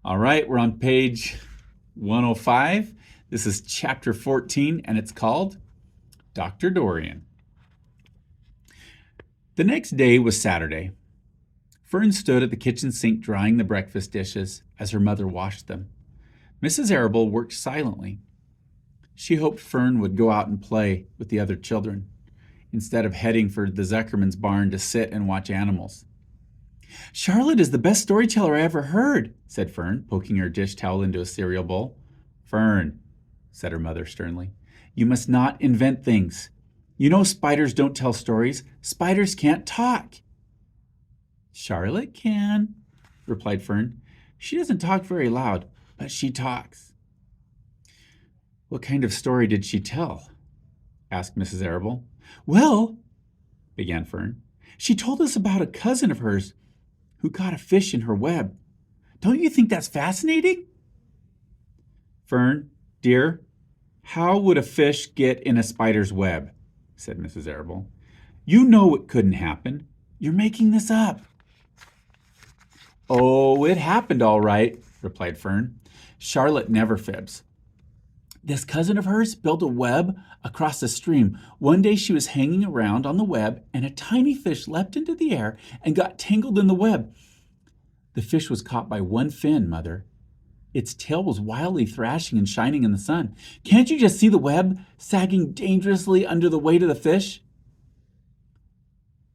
All right, we're on page 105. This is chapter 14, and it's called Dr. Dorian. The next day was Saturday. Fern stood at the kitchen sink drying the breakfast dishes as her mother washed them. Mrs. Arable worked silently. She hoped Fern would go out and play with the other children, instead of heading for the Zuckerman's barn to sit and watch animals. "Charlotte is the best storyteller I ever heard," said Fern, poking her dish towel into a cereal bowl. "Fern," said her mother sternly, "you must not invent things. You know spiders don't tell stories. Spiders can't talk." "Charlotte can," replied Fern. "She doesn't talk very loud, but she talks." "What kind of story did she tell?" asked Mrs. Arable. "Well," began Fern, "she told us about a cousin of hers who caught a fish in her web. Don't you think that's fascinating?" "Fern, dear, how would a fish get in a spider's web?" said Mrs. Arable. "You know it couldn't happen. You're making this up." "Oh, it happened all right," replied Fern. "Charlotte never fibs. This cousin of hers built a web across the stream. One day she was hanging around on the web, and a tiny fish leapt into the air and got tangled in the web. The fish was caught by one fin, Mother. Its tail was wildly thrashing and shining in the sun. Can't you just see the web sagging dangerously under the weight of the fish?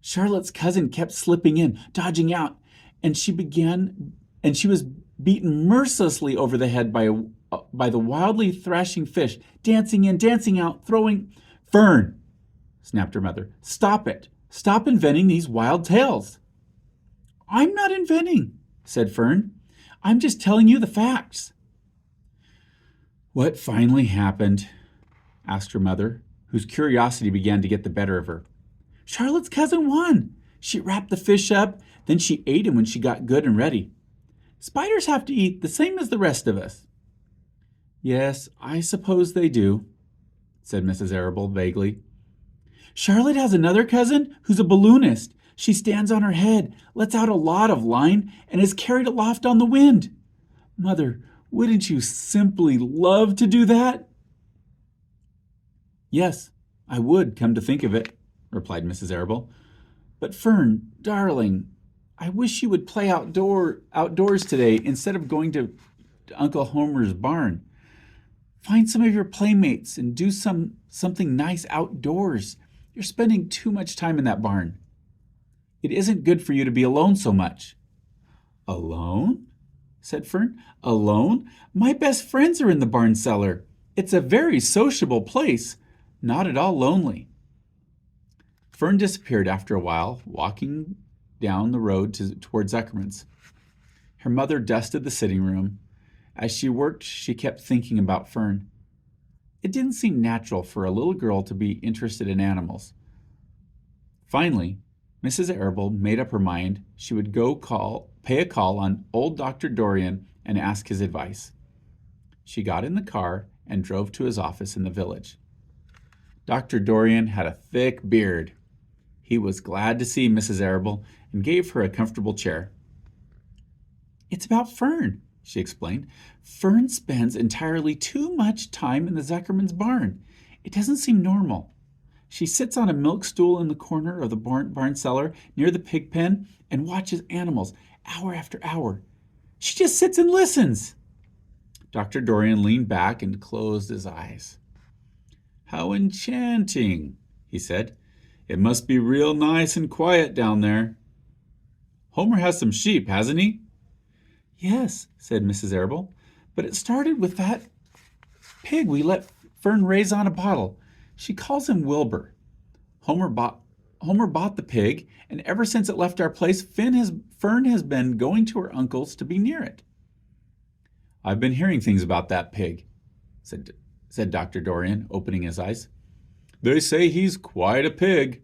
Charlotte's cousin kept slipping in, dodging out, and she was beaten mercilessly over the head by the wildly thrashing fish, dancing in, dancing out, throwing... "Fern," snapped her mother, "stop it. Stop inventing these wild tales." "I'm not inventing," said Fern. "I'm just telling you the facts." "What finally happened?" asked her mother, whose curiosity began to get the better of her. "Charlotte's cousin won. She wrapped the fish up, then she ate him when she got good and ready. Spiders have to eat the same as the rest of us." "Yes, I suppose they do," said Mrs. Arable vaguely. "Charlotte has another cousin who's a balloonist. She stands on her head, lets out a lot of line, and is carried aloft on the wind. Mother, wouldn't you simply love to do that?" "Yes, I would, come to think of it," replied Mrs. Arable. "But Fern, darling, I wish you would play outdoors today instead of going to Uncle Homer's barn. Find some of your playmates and do something nice outdoors. You're spending too much time in that barn. It isn't good for you to be alone so much." "Alone?" said Fern. "Alone? My best friends are in the barn cellar. It's a very sociable place, not at all lonely." Fern disappeared after a while, walking down the road toward Zuckerman's. Her mother dusted the sitting room. As she worked, she kept thinking about Fern. It didn't seem natural for a little girl to be interested in animals. Finally, Mrs. Arable made up her mind she would pay a call on old Dr. Dorian and ask his advice. She got in the car and drove to his office in the village. Dr. Dorian had a thick beard. He was glad to see Mrs. Arable and gave her a comfortable chair. "It's about Fern," she explained. "Fern spends entirely too much time in the Zuckerman's barn. It doesn't seem normal. She sits on a milk stool in the corner of the barn cellar near the pig pen and watches animals hour after hour. She just sits and listens." Dr. Dorian leaned back and closed his eyes. "How enchanting," he said. "It must be real nice and quiet down there. Homer has some sheep, hasn't he?" "Yes," said Mrs. Arable, "but it started with that pig we let Fern raise on a bottle. She calls him Wilbur. Homer bought the pig, and ever since it left our place, Fern has been going to her uncle's to be near it." "I've been hearing things about that pig," said Dr. Dorian, opening his eyes. "They say he's quite a pig."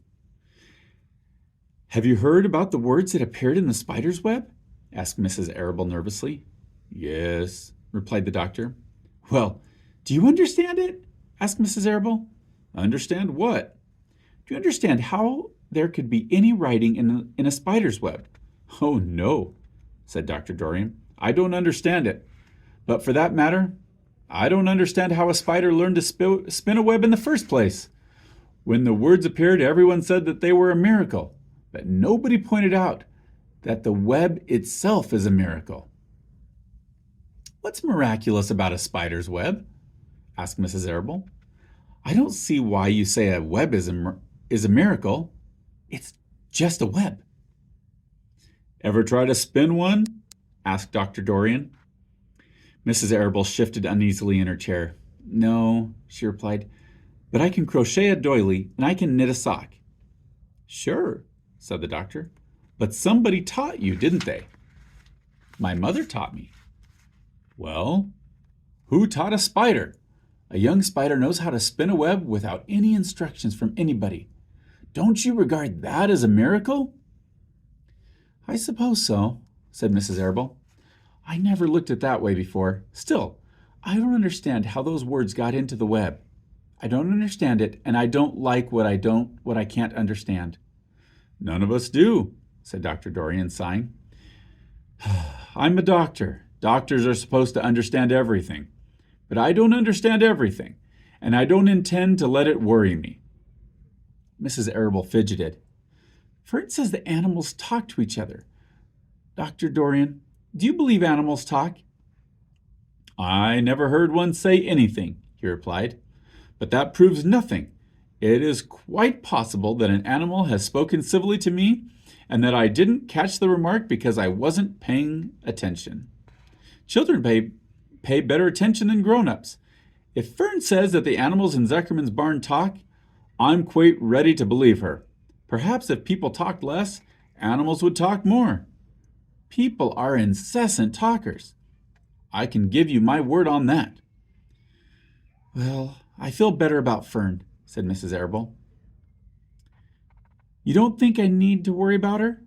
"Have you heard about the words that appeared in the spider's web?" asked Mrs. Arable nervously. "Yes," replied the doctor. "Well, do you understand it?" asked Mrs. Arable. "Understand what?" "Do you understand how there could be any writing in a spider's web?" "Oh, no," said Dr. Dorian. I don't understand it. But for that matter, I don't understand how a spider learned to spin a web in the first place. When the words appeared, everyone said that they were a miracle, but nobody pointed out that the web itself is a miracle. What's miraculous about a spider's web? Asked Mrs. Arable. I don't see why you say a web is a miracle. It's just a web. Ever try to spin one? Asked Dr. Dorian. Mrs. Arable shifted uneasily in her chair. No, she replied, but I can crochet a doily and I can knit a sock. Sure, said the doctor, but somebody taught you, didn't they? My mother taught me. Well, who taught a spider? A young spider knows how to spin a web without any instructions from anybody. Don't you regard that as a miracle? I suppose so, said Mrs. Arable. I never looked at it that way before. Still, I don't understand how those words got into the web. I don't understand it, and I don't like what I can't understand. None of us do, said Dr. Dorian, sighing. I'm a doctor. Doctors are supposed to understand everything. But I don't understand everything, and I don't intend to let it worry me. Mrs. Arable fidgeted. Fern says the animals talk to each other. Dr. Dorian, do you believe animals talk? I never heard one say anything, he replied. But that proves nothing. It is quite possible that an animal has spoken civilly to me and that I didn't catch the remark because I wasn't paying attention. Children pay better attention than grown-ups. If Fern says that the animals in Zuckerman's barn talk, I'm quite ready to believe her. Perhaps if people talked less, animals would talk more. People are incessant talkers. I can give you my word on that. Well, I feel better about Fern, said Mrs. Arable. You don't think I need to worry about her?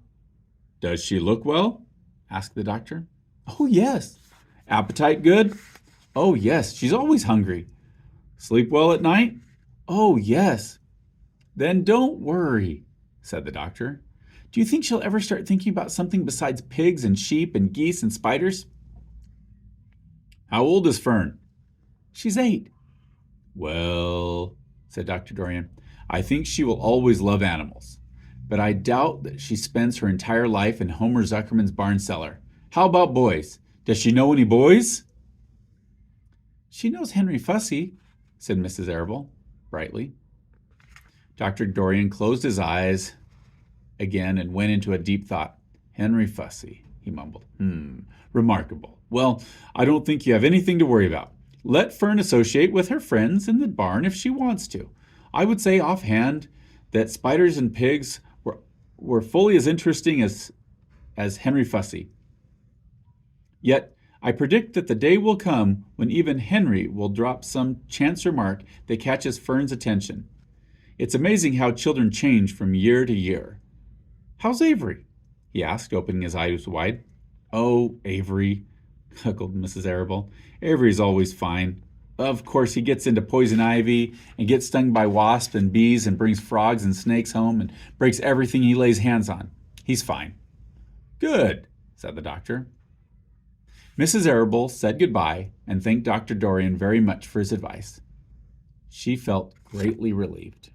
Does she look well? Asked the doctor. Oh, yes. Appetite good? Oh, yes, she's always hungry. Sleep well at night? Oh, yes. Then don't worry, said the doctor. Do you think she'll ever start thinking about something besides pigs and sheep and geese and spiders? How old is Fern? She's 8. Well, said Dr. Dorian, I think she will always love animals. But I doubt that she spends her entire life in Homer Zuckerman's barn cellar. How about boys? Does she know any boys? She knows Henry Fussy, said Mrs. Arable, brightly. Dr. Dorian closed his eyes again and went into a deep thought. Henry Fussy, he mumbled. Remarkable. Well, I don't think you have anything to worry about. Let Fern associate with her friends in the barn if she wants to. I would say offhand that spiders and pigs were fully as interesting as Henry Fussy. Yet, I predict that the day will come when even Henry will drop some chance remark that catches Fern's attention. It's amazing how children change from year to year. How's Avery? He asked, opening his eyes wide. Oh, Avery, chuckled Mrs. Arable. Avery's always fine. Of course, he gets into poison ivy and gets stung by wasps and bees and brings frogs and snakes home and breaks everything he lays hands on. He's fine. Good, said the doctor. Mrs. Arable said goodbye and thanked Dr. Dorian very much for his advice. She felt greatly relieved.